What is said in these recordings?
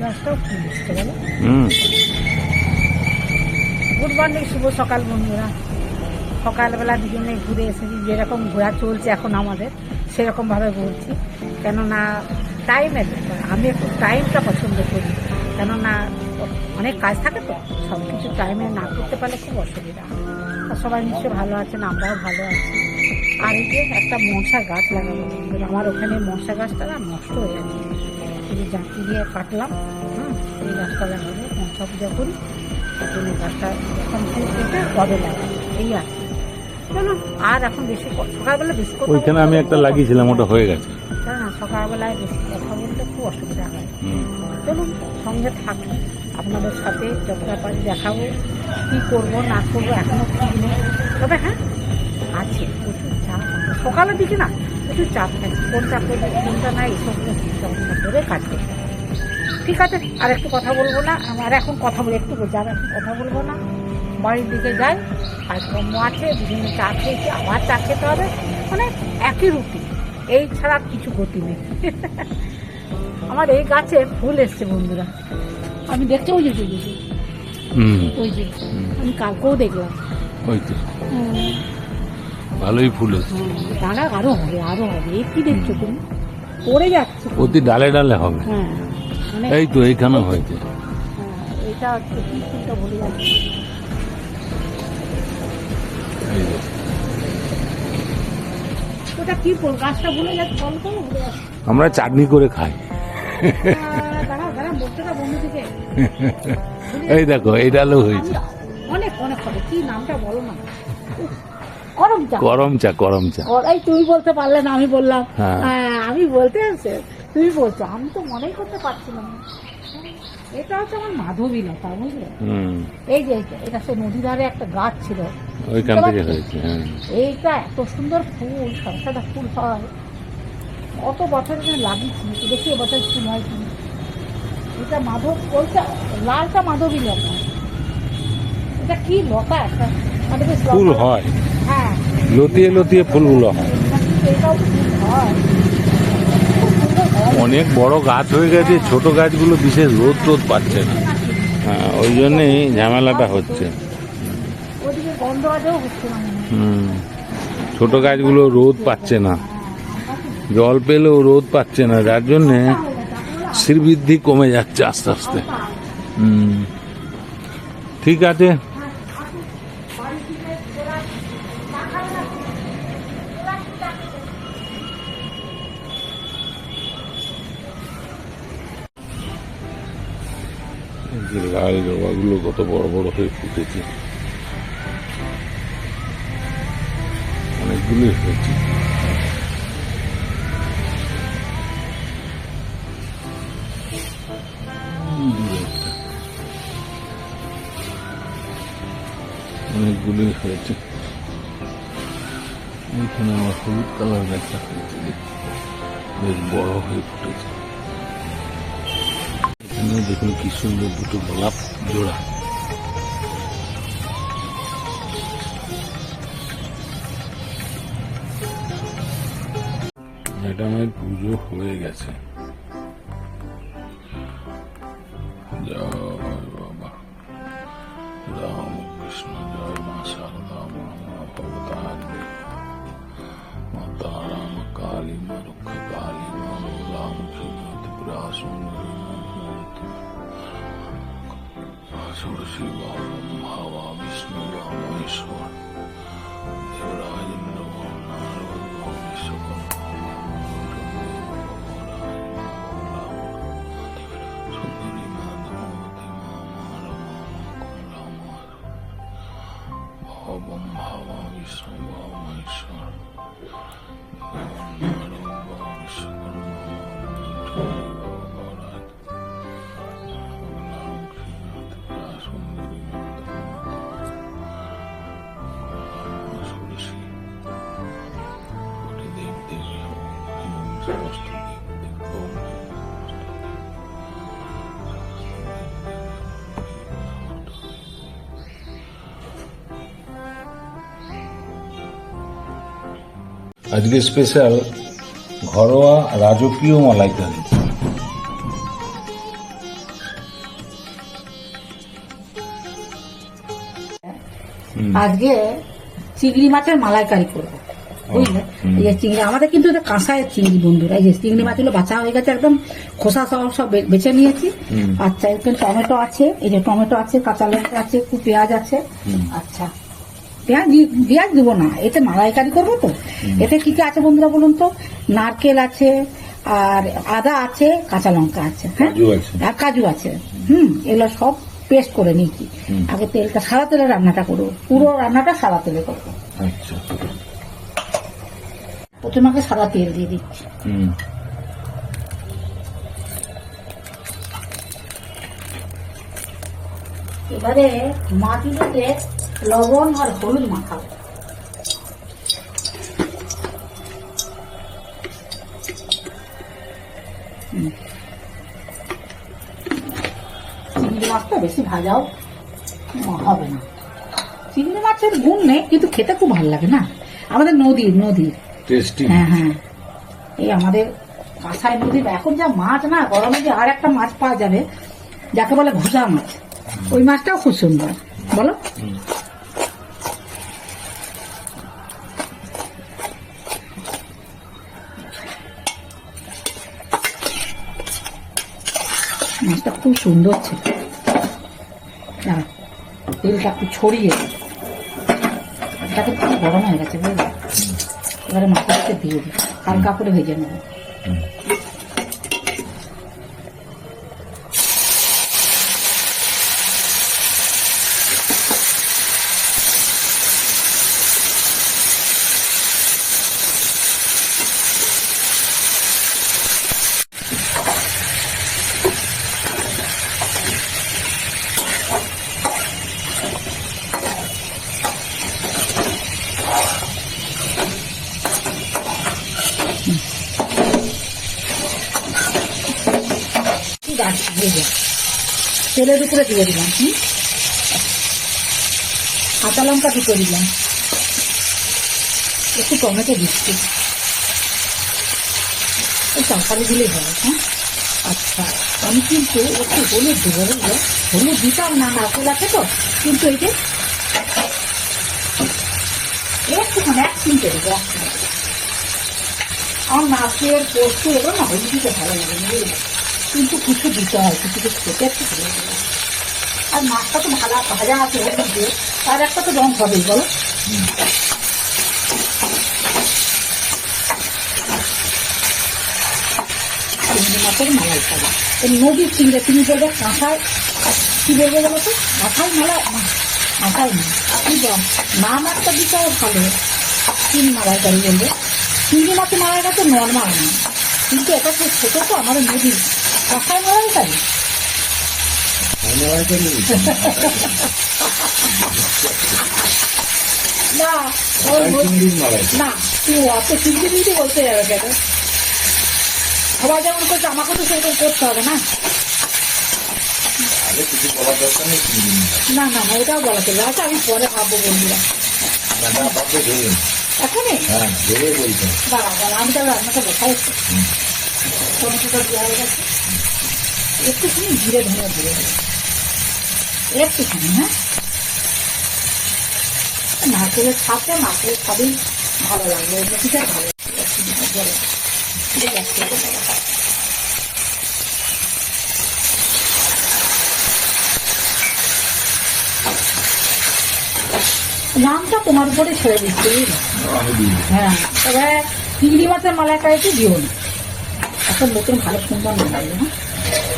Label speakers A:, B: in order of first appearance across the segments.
A: গাছটাও ফুল এসছে বলো। গুড মর্নিং, শুভ সকাল বন্ধুরা। সকালবেলা দুজনে ঘুরে এসেছি, যেরকম ঘোরা চলছে এখন আমাদের সেরকমভাবে ঘুরছি। কেননা টাইমের ব্যাপার, আমি একটু টাইমটা পছন্দ করি, কেননা অনেক কাজ থাকে তো, সব কিছু টাইমে না করতে পারলে খুব অসুবিধা। আর সবাই নিশ্চয়ই ভালো আছেন, আমরাও ভালো আছি। আর এই যে একটা মশা গাছ লাগাবো, আমার ওখানে মশা গাছটা না নষ্ট হয়ে গেছে, এই জাঁকি দিয়ে কাটলাম। এই গাছটা লাগাবো, মশা পূজা করি, এই গাছটা এখন কেটে কবে লাগাবো এই আর কি। চলুন, আর এখন বেশি সকালবেলা বেশি কথা,
B: ওইখানে আমি একটা লাগিয়েছিলাম, ওটা হয়ে গেছে।
A: না সকালবেলায় বেশি কথা বলতে খুব অসুবিধা হয়। চলুন সঙ্গে থাকুন, আপনাদের সাথে যতটা পারি দেখাবো, কী করবো না করবো এখনও ঠিক নেই। তবে হ্যাঁ আছে প্রচুর চাপ, সকালের দিকে না প্রচুর চাপ থাকে, কোনটা করবো কোনটা না এইসবগুলো চিন্তা ভাবনা করে কাজ করতে। ঠিক আছে, আর একটু কথা বলবো না, আমার এখন কথা বলে একটু বোঝা, আর এখন কথা বলবো না, বাড়ির দিকে যাই। কাজকর্ম আছে, দুজনে চা খেয়েছি, আবার চা খেতে হবে, মানে একই রুটিন, এই ছাড়া কিছু গতি নেই। আমার এই গাছে ফুল এসছে বন্ধুরা, আমি দেখছি ওই যে ওই যে আমি কালকেও দেখলাম,
B: ওই তো ভালোই ফুল এসছে।
A: দাঁড়া, আরো হবে আরো হবে। এই কি দেখছো তুমি, পড়ে যাচ্ছে
B: প্রতি ডালে ডালে হবে।
A: হ্যাঁ মানে
B: এই তো এইখানে হয়েছে।
A: এটা হচ্ছে কি ফুলটা বলে যাচ্ছে, ওটা কি ফুল গাছটা ভুলে যাচ্ছে, ফল তো ভুলে যাচ্ছে।
B: আমরা চাটনি করে খাই।
A: দাঁড়াও দাঁড়াও, বলতেটা বন্ধু থেকে
B: এই দেখো এই ডালেও হয়েছে।
A: অনেক অনেক হবে, কি নামটা বলো না। করম চা,
B: করম চা, করম চা।
A: এই তুমি বলতে পারলে না, আমি বললাম।
B: হ্যাঁ
A: আমি বলতে আসছে, তুমি বলছো, আমি তো মনেই করতে পারছিলাম না। এটা হচ্ছে আমার মাধবী লতা, বুঝলে। এই যে এটা সে নদী ধারে একটা গাছ ছিল,
B: ওইখান থেকে হয়েছে।
A: এইটা এত সুন্দর ফুল, সাদা সাদা ফুল হয়, কত বছর লাগিয়েছি, দেখি এবছর ফুল হয় কি। এটা মাধব, ওইটা লালটা মাধবী লতা, এটা কি লতা একটা, মানে বেশ
B: ফুল হয়,
A: হ্যাঁ
B: লতিয়ে লতিয়ে ফুলগুলো হয়।
A: এটাও ফুল হয়,
B: অনেক বড় গাছ হয়ে গেছে, ছোট গাছগুলো বিশেষ রোদ টোদ পাচ্ছে না। হ্যাঁ, ওই জন্যই ঝামেলাটা হচ্ছে।
A: ওদিকে গন্ধ আজও হচ্ছে না।
B: ছোট গাছগুলো রোদ পাচ্ছে না, জল পেলেও রোদ পাচ্ছে না, যার জন্যে শ্রীবৃদ্ধি কমে যাচ্ছে আস্তে আস্তে। ঠিক আছে, লাল জবাগুলো কত বড় বড় হয়ে ফুটেছে, অনেকগুলোই হয়েছে। অনেকগুলোই হয়েছে। এইখানে আমার হলুদ কালার গাছটা হয়েছে, বেশ বড় হয়ে ফুটেছে। এখানে দেখুন কি সুন্দর দুটো গোলাপ জোড়া। ম্যাডামের পুজো হয়ে গেছে। জয় বাবা রাম কৃষ্ণ, জয় মা শারদা, মা ভবতারিণী, মা তারা, মা কালী, মা রক্ষা কালী, মা রাম ত্রিপুরা সুন্দরী, ষোড়শী ভাবা বিষ্ণু বা মহেশ্বর, দেবরাজ ইন্দ্র নারদ বিশ্বকর্মা, সুন্দরী মা ধূমবতী, মা রমা, মা ভবম ভাবা বিষ্ণু বা মহেশ্বর, নারদ বা বিশ্বকর্মা, আজকে স্পেশাল ঘরোয়া রাজকীয় মালাইকারি।
A: আজকে চিংড়ি মাছের মালাইকারি করবো, বুঝলে? এই যে চিংড়ি আমাদের কিন্তু এটা কাঁসায় চিংড়ি বন্ধুরা, এই যে চিংড়ি মাছগুলো বাছা হয়ে গেছে, একদম খোসা সহ সব বেছে নিয়েছি। আচ্ছা, এখানে টমেটো আছে, এই যে টমেটো আছে, কাঁচা লঙ্কা আছে, একটু পেঁয়াজ আছে। আচ্ছা, পেঁয়াজ দিব না, এতে মালাইকারি করবো তো। এতে কি কি আছে বন্ধুরা বলুন তো? নারকেল আছে, আর আদা আছে, কাঁচা লঙ্কা আছে, হ্যাঁ, আর কাজু আছে। এগুলো সব পেস্ট করে নিয়েছি। আগে তেলটা সাদা তেলে রান্নাটা করবো, পুরো রান্নাটা সাদা তেলে করবো।
B: আচ্ছা,
A: প্রথমে আগে সাদা তেল দিয়ে দিচ্ছি। এবারে মাছগুলোতে লবণ আর হলুদ মাখাবো। চিংড়ি মাছটা বেশি ভাজাও হবে না, চিংড়ি মাছের গুণ নেই, কিন্তু খেতে খুব ভালো লাগে না, আমাদের নদীর
B: টেস্টি।
A: হ্যাঁ, এই আমাদের কাঁসাই নদীর এখন যা মাছ না, গরমে যে আর একটা মাছ পাওয়া যাবে যাকে বলে ঘুষা মাছ, ওই মাছটাও খুব সুন্দর, বলো? মাছটা খুব সুন্দর ছিল। তেলটা একটু ছড়িয়ে, এটাকে খুব গরম হয়ে গেছে, বুঝলে? এবারে মাছটাকে দিয়ে দিই, হালকা করে ভেজে নেব। তেলের উপরে দিয়ে দিলাম, কাঁচা লঙ্কা দুটো দিলাম, একটু টমেটো দিচ্ছি, এই তরকারি দিলেই হবে। হ্যাঁ, আচ্ছা, আমি কিন্তু একটু হলুদ দেবো, বুঝলো? হলুদ দিতাম না, নারকেল আছে তো, কিন্তু এই যে একটুখানি 1 চিমটে দেবো। আমার নারকেল পোস্ত এগুলো না হলুদ দিতে ভালো লাগে, বুঝলি? কিন্তু কিছু দিতে হয়, কিছু খেতে একটু ভালো লাগে। আর মাছটা তো ভাজা আছে হলুদ দিয়ে, তার একটা তো রং হবেই, বলো? চিংড়ি মাছের মালাইকারি, নদীর চিংড়ি, তুমি বলবে কাঁসায়, কি বলবে বলো তো? মাথায় মাথায় নাম একটা দিতে ভালো, চিংড়ি মালাইকারি বলবে। চিংড়ি মাছের মালাইকারি তো নর্মাল না, কিন্তু এটা খুব ছোট তো আমাদের নদীর কাঁসায় মালাইকারি। না, তুই অত চিংড়ি বলতে যাবে কেন? সবাই যেমন করছে আমাকে তো সেরকম করতে হবে না। না না না, এটাও বলা চলবে। আচ্ছা, আমি পরে ভাববো বন্ধুরা, এখনই দাঁড়া দাঁড়া, আমি তাহলে রান্নাটা বসাই। টমেটোটা দেওয়া হয়ে গেছে, একটুখানি জিরে ধরে দিয়ে দেবো, একটুখানি। হ্যাঁ, নারকেলের ছাপটা, নারকেলের ছাদেই ভালো লাগবে, অন্য কিছু ভালো লাগবে। নামটা তোমার উপরে ছেড়ে দিচ্ছি। হ্যাঁ, তবে চিংড়ি মাছের মালাইকারিতে দিও না, এখন নতুন ভালো সুন্দর না লাগবে। হ্যাঁ,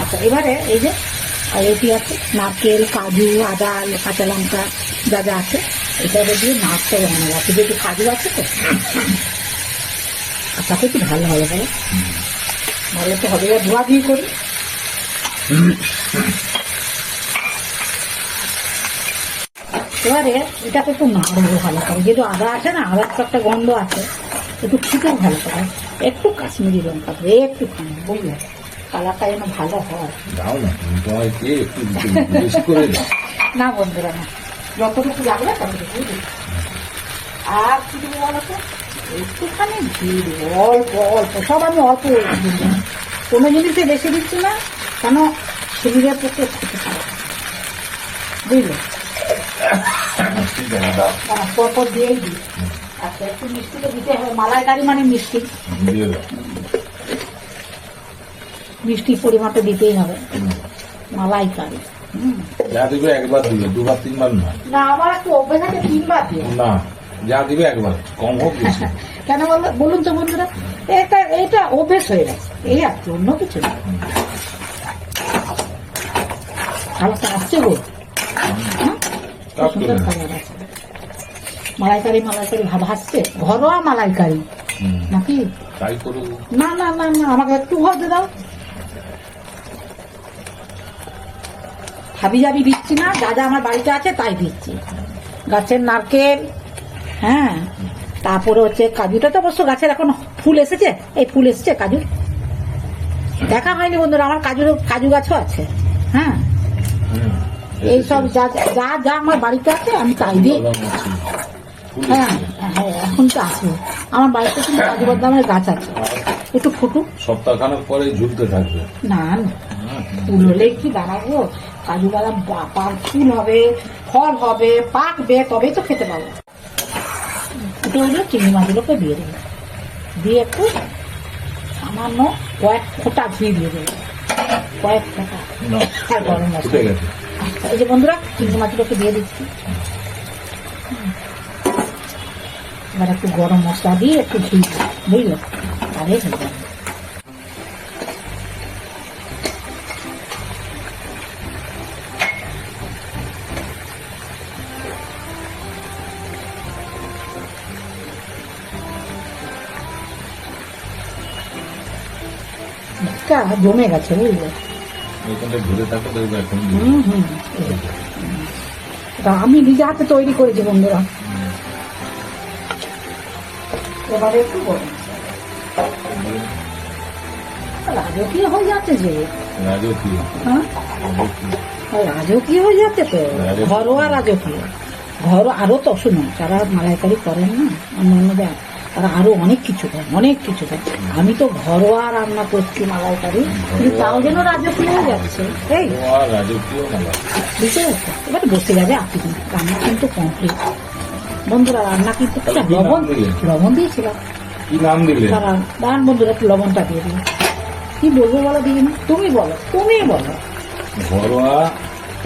A: আচ্ছা, এবারে এই যে আর এটি আছে নারকেল, কাজু, আদা, কাঁচা লঙ্কা যা যা আছে, এটা দিয়ে মাছটা বানাবো। আছে যেহেতু কাজু আছে তো, আর তাতে কি ভালো হবে বলো? ভালো তো হবে, ধোয়া দিয়ে করি। এবারে এটাকে একটু নাড়বো ভালো করে, যেহেতু আদা আছে না, আদার তো একটা গন্ধ আছে, একটু খেতেও ভালো করে। একটু কাশ্মীরি লঙ্কা দেবে, একটুখানি, বুঝলে? কালারটা যেন ভালো হয়। না বন্ধুরা, না, যতটুকু লাগবে ততটুকু দিই। আর কি দেবো বলো তো? একটুখানি ঘি দেবো, অল্প অল্প, সব আমি অল্প দিচ্ছি, কোনো জিনিসে বেশি দিচ্ছি না, কেন শরীরের পক্ষে খেতে খারাপ, বুঝলে?
B: ঠিক আছে দাও
A: পরপর দিয়েই দিই। আচ্ছা, একটু মিষ্টি তো দিতে হবে, মালাইকারি মানে মিষ্টি,
B: দিয়ে দাও
A: মিষ্টির পরিমাণটা দিতেই হবে। মালাইকারি
B: যা দিবে একবার দিবে, দুবার তিনবার না।
A: না, আমার একটু অভ্যেস আছে 3 বার দিয়ে।
B: না, যা দিবে একবার, কম হোক বেশি।
A: কেন বলুন তো বন্ধুরা, এটা অভ্যেস হয়ে গেছে, এই আর কি, অন্য কিছু না। খাবারটা আসছে গো, খুব সুন্দর খাবার আছে। মালাইকারি ভাব আসছে, ঘরোয়া মালাইকারি নাকি?
B: তাই করো।
A: না না না না, আমাকে একটু ভাবতে দাও। হাবি জাবি দিচ্ছি না, যা যা আমার বাড়িতে আছে তাই দিচ্ছি। গাছের নারকেল, হ্যাঁ, তারপরে হচ্ছে কাজুটা তো অবশ্য গাছের এখন ফুল এসেছে, এই ফুল এসেছে কাজু, দেখা হয়নি বন্ধুরা, আমার কাজু গাছও আছে। হ্যাঁ, এইসব যা যা যা আমার বাড়িতে আছে আমি তাই দিই। হ্যাঁ হ্যাঁ, এখন তো আছে আমার বাড়িতে, কিন্তু কাজু বাদামের গাছ আছে, একটু ফুটুক,
B: সপ্তাহখানেক পরে ঝুলতে থাকবে।
A: না না, ফুল হলে কি দাঁড়াবো, কাজু বাদাম ফুল হবে, ফল হবে, পাকবে, তবেই তো খেতে পাবো। এটা হলো চিংড়ি মাছগুলোকে দিয়ে দেবে, দিয়ে একটু সামান্য কয়েক ফোঁটা ঘি দিয়ে দেবে, কয়েক ফোঁটা, আর গরম মশলা। আচ্ছা, এই যে বন্ধুরা চিংড়ি মাছগুলোকে দিয়ে দিচ্ছি, এবার একটু গরম মশলা দিয়ে একটু ঘি, বুঝলো, তাহলে হয়ে যাবে। জমে গেছে, বুঝলে,
B: ধরে থাকো, দেখবে এখন
A: আমি নিজে হাতে তৈরি করেছি বন্ধুরা। এবারে একটু গরম রাজকীয় হয়ে যাচ্ছে যে, হ্যাঁ রাজকীয় হয়ে যাচ্ছে তো, ঘরোয়া রাজকীয়। আরো তো শুনুন, যারা মালাইকারি করেন না অন্য তারা আরো অনেক কিছু দেয়, অনেক কিছু দেয়। আমি তো ঘরোয়া রান্না করছি মালাইকারি, কিন্তু তাও যেন রাজকীয় হয়ে যাচ্ছে। এই বুঝতে পারছো, এবার বসে যাবে আপনি, রান্না কিন্তু কমপ্লিট বন্ধুরা, রান্না কিন্তু লবণ দিয়েছিলাম।
B: কি নাম দিলে?
A: দাঁড়ান বন্ধুরা, একটু লবণটা দিয়ে দিন। কি বলবো বলো দিদি, তুমি বলো
B: ঘরোয়া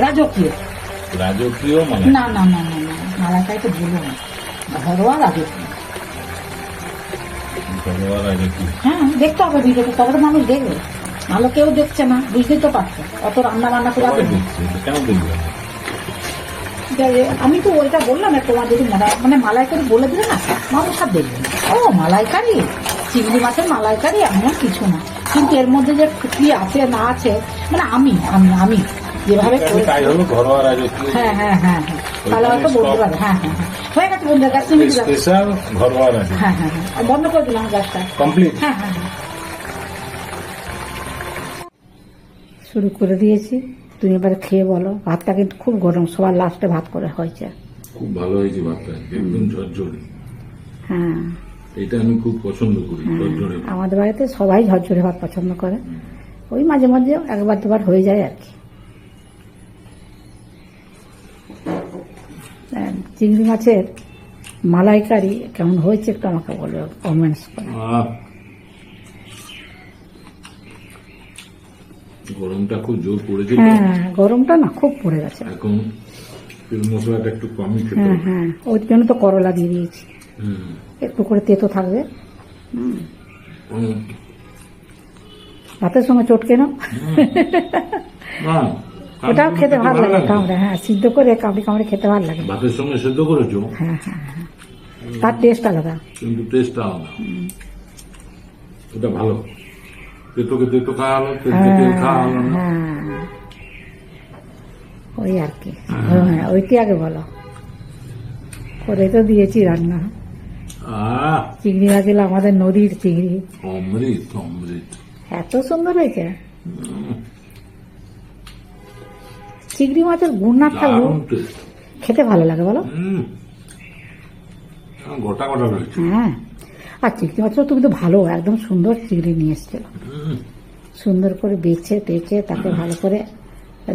A: রাজকীয়। না না না না না, মালাইকারি তো বলবো না, ঘরোয়া রাজকীয়। হ্যাঁ, দেখতে হবে ভিডিওটা, তবে তো মানুষ দেখবে, ভালো কেউ দেখছে না, বুঝতেই তো পারছো, অত রান্না বান্না করে আমি তো ওইটা বললাম, তোমার যদি মানে মালাইকারি বলে দিলে না, মানুষ সব দেখবে, ও মালাইকারি, চিংড়ি মাছের মালাইকারি, এমন কিছু না। কিন্তু এর মধ্যে যে কি আছে না আছে, মানে আমি আমি আমি যেভাবে হ্যাঁ হ্যাঁ হ্যাঁ হ্যাঁ, তাহলে হয়তো বলতে পারবে। হ্যাঁ হ্যাঁ হ্যাঁ, হয়ে গেছে বন্ধুরা, গ্যাস নিয়ে দিলাম। হ্যাঁ হ্যাঁ হ্যাঁ, বন্ধ করে দিলাম গ্যাসটা। হ্যাঁ হ্যাঁ হ্যাঁ, শুরু করে দিয়েছি। তুমি এবারে খেয়ে বলো, ভাতটা কিন্তু খুব গরম, সবার লাস্টে ভাত করে হয়েছে,
B: খুব ভালো হয়েছে ভাতটা, একদম ঝরঝরে।
A: হ্যাঁ,
B: এটা আমি খুব পছন্দ করি, ঝরঝরে।
A: আমাদের বাড়িতে সবাই ঝরঝরে ভাত পছন্দ করে, ওই মাঝে মাঝে একবার দুবার হয়ে যায় আর কি। চিংড়ি মাছের মালাইকারি কেমন হয়েছে একটু আমাকে বলো, কমেন্টস করে।
B: গরমটা খুব জোর পড়েছে,
A: হ্যাঁ গরমটা না খুব পড়ে গেছে,
B: এখন তেল মশলাটা একটু কমই খেতে
A: হ্যাঁ হ্যাঁ, ওই জন্য তো করলা দিয়ে দিয়েছি, একটু করে তেতো থাকবে। ভাতের সঙ্গে চটকে নাও, ওটাও খেতে ভালো লাগে কামড়ে, হ্যাঁ সিদ্ধ করে কামড়ে কামড়ে খেতে ভালো লাগে।
B: ভাতের সঙ্গে সিদ্ধ করেছো?
A: হ্যাঁ হ্যাঁ হ্যাঁ, তার টেস্ট আলাদা,
B: কিন্তু টেস্ট আলাদা, ওটা ভালো। তেতোকে তেতো খাওয়া হলো, তেল খাওয়া হলো না।
A: হ্যাঁ, ওই আর কি। হ্যাঁ, ওইটি আগে বলো, করে তো দিয়েছি রান্না। চিংড়ি মাছ ছিল আমাদের নদীর চিংড়ি,
B: অমৃত অমৃত,
A: এত সুন্দর হয়েছে। চিংড়ি মাছের গুণ না থাকলেও খেতে ভালো লাগে বলো,
B: গোটা গোটা রয়েছে।
A: হ্যাঁ, আর চিংড়ি মাছও তুমি তো ভালো, একদম সুন্দর চিংড়ি নিয়ে এসছিল, সুন্দর করে বেছে টেছে তাকে ভালো করে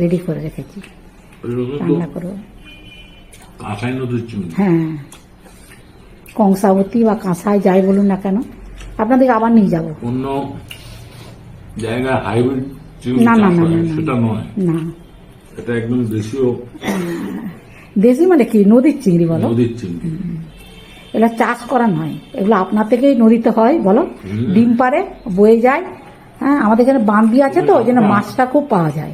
A: রেডি করে রেখেছি, রান্না করবো।
B: কাঁসাই নদীর চিংড়ি।
A: হ্যাঁ, কংসাবতী বা কাঁসায় যাই বলুন না কেন, আপনাদেরকে আবার নিয়ে যাব।
B: অন্য জায়গায় হাইব্রিড চিংড়ি
A: না, না,
B: চাষ
A: না,
B: হয়,
A: না, না।
B: সেটা নয়,
A: না,
B: এটা একদম দেশীয়
A: দেশি মানে কি, নদীর চিংড়ি বলো।
B: নদীর চিংড়ি।
A: এগুলো চাষ করা নয়, এগুলো আপনার থেকেই নদীতে হয় বলো। ডিম পারে, বয়ে যায়। হ্যাঁ, আমাদের এখানে বাঁধ আছে তো, ওই জন্য মাছটা খুব পাওয়া যায়।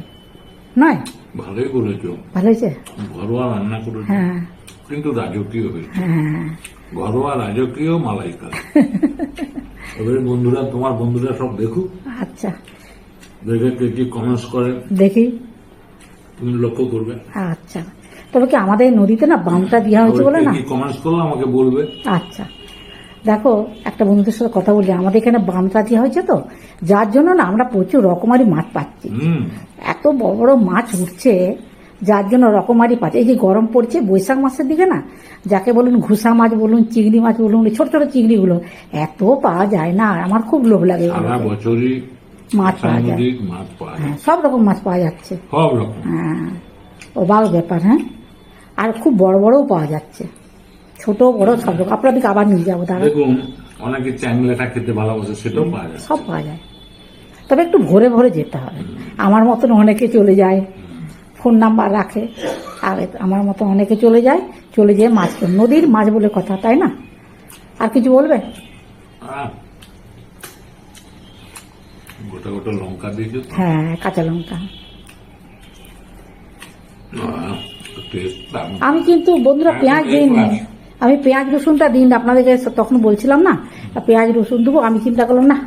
A: নয়,
B: ভালোই করেছো,
A: ভালো হয়েছে।
B: ঘরোয়া রান্না করেছো,
A: হ্যাঁ,
B: কিন্তু রাজকীয় হয়েছে।
A: হ্যাঁ,
B: ঘরোয়া রাজকীয় মালাইকারি। এবারে বন্ধুরা, তোমার বন্ধুরা সব দেখুক,
A: আচ্ছা
B: দেখে কে কি কমেন্টস করে
A: দেখি।
B: তুমি লক্ষ্য করবে।
A: আচ্ছা, তবে কি আমাদের নদীতে না বাঁধটা দেওয়া হয়েছে বলে না।
B: কি কমেন্টস করলে আমাকে বলবে।
A: আচ্ছা, দেখো একটা বন্ধুদের সাথে কথা বলি, আমাদের এখানে বাঁধটা দেওয়া হয়েছে তো, যার জন্য না আমরা প্রচুর রকমারি মাছ পাচ্ছি। এত বড় বড় মাছ উঠছে, যার জন্য রকমারি পাচ্ছে। এই যে গরম পড়ছে বৈশাখ মাসের দিকে না, যাকে বলুন ঘুষা মাছ বলুন, চিংড়ি মাছ বলুন, ছোট ছোট চিংড়িগুলো এত পাওয়া যায় না, আমার খুব লোভ লাগে এগুলো।
B: সারা বছরই
A: মাছ পাওয়া যায়,
B: সামুদ্রিক মাছ পাওয়া যায়,
A: হ্যাঁ, সব রকম মাছ পাওয়া যাচ্ছে।
B: সব রকম।
A: হ্যাঁ, অবাক ব্যাপার। হ্যাঁ, আর খুব বড় বড়ও পাওয়া যাচ্ছে, ছোট বড় সব রকম। আপনাদেরকে আবার নিয়ে যাবো দাঁড়া।
B: দেখুন, অনেকে চ্যাংলেটা খেতে ভালোবাসে, সেটাও পাওয়া যায়।
A: সব পাওয়া যায়, তবে একটু ভোরে ভোরে যেতে হয়। আমার মতন অনেকে চলে যায়, ফোন নাম্বার রাখে, আর আমার মতো অনেকে চলে যায়, চলে যেয়ে মাছ কেনে। নদীর মাছ বলে কথা, তাই না? আর কিছু বলবে?
B: গোটা গোটা লঙ্কা দিয়েছে তো।
A: হ্যাঁ, কাঁচা লঙ্কা।
B: টেস্ট দারুণ।
A: আমি কিন্তু বন্ধুরা পেঁয়াজ দিইনি, আমি পেঁয়াজ রসুনটা দিন আপনাদেরকে তখন বলছিলাম না, পেঁয়াজ রসুন দেবো। আমি চিন্তা করলাম না,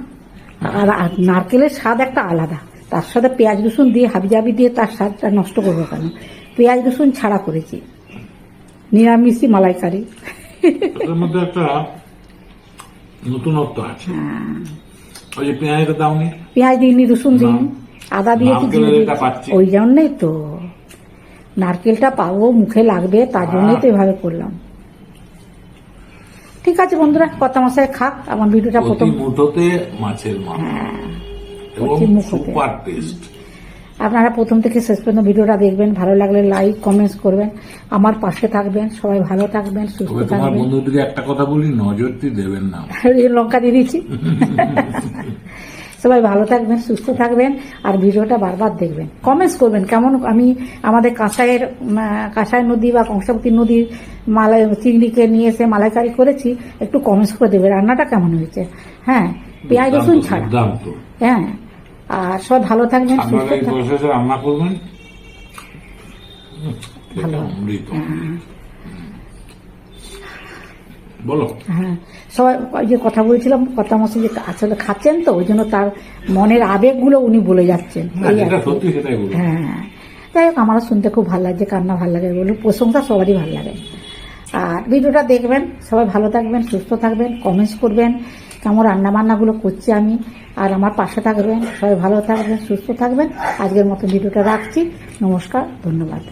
A: আর নারকেলের স্বাদ একটা আলাদা, তার সাথে পেঁয়াজ রসুন দিয়ে হাবিজাবি দিয়ে তার স্বাদটা নষ্ট করবো কেন? পেঁয়াজ রসুন ছাড়া করেছি, নিরামিষই মালাইকারি।
B: এর মধ্যে একটা নতুনত্ব আছে। ওই যে পেঁয়াজটা দাওনি,
A: পেঁয়াজ দিইনি, রসুন দিইনি, আদা দিয়েছি, জিরে
B: নারকেলের এটা
A: দিয়েছি।
B: পাচ্ছি।
A: ওই জন্যই তো নারকেলটা পাবো, মুখে লাগবে, তার জন্যই তো এভাবে করলাম। ঠিক আছে বন্ধুরা, কথা মশাই খাক। আমার ভিডিওটা
B: প্রতি
A: প্রথম
B: মুঠোতে মাছের মাথা এবং
A: প্রতি মুঠোতে।
B: Super test.
A: আপনারা প্রথম থেকে শেষ পর্যন্ত ভিডিওটা দেখবেন, ভালো লাগলে লাইক কমেন্টস করবেন, আমার পাশে থাকবেন। সবাই ভালো থাকবেন, সুস্থ
B: তবে তোমার
A: থাকবেন।
B: বন্ধুদেরকে একটা কথা বলি, নজরটি দেবেন না।
A: এই লঙ্কা দিয়ে দিচ্ছি। সবাই ভালো থাকবেন, সুস্থ থাকবেন, আর ভিডিওটা বারবার দেখবেন, কমেন্টস করবেন কেমন। আমি আমাদের কাঁসাই নদী বা কংসাবতী নদীর মালাই চিংড়িকে নিয়ে এসে মালাইকারি করেছি, একটু কমেন্টস করে দেবে রান্নাটা কেমন হয়েছে। হ্যাঁ, পেঁয়াজ রসুন ছাড়া।
B: দুর্দান্ত।
A: হ্যাঁ, আর সবাই ভালো থাকবেন, সুস্থ
B: আপনারা এই
A: থাকবেন।
B: প্রসেসে রান্না করবেন,
A: ভালো।
B: এটা অমৃত। বলো।
A: হ্যাঁ, সবাই ওই যে কথা বলছিলাম, কথা মশাই যে আসলে খাচ্ছেন তো, ওই জন্য তার মনের আবেগগুলো উনি বলে যাচ্ছেন।
B: না,
A: এই আর
B: যেটা
A: কি।
B: সত্যি সেটাই বলবো।
A: হ্যাঁ, যাই হোক, আমারও শুনতে খুব ভালো লাগছে, কান্না ভালো লাগে বলুন, প্রশংসা সবারই ভালো লাগে। আর ভিডিওটা দেখবেন, সবাই ভালো থাকবেন, সুস্থ থাকবেন, কমেন্টস করবেন কেমন রান্না বান্নাগুলো করছি আমি, আর আমার পাশে থাকবেন। সবাই ভালো থাকবেন, সুস্থ থাকবেন। আজকের মতো ভিডিওটা রাখছি। নমস্কার, ধন্যবাদ।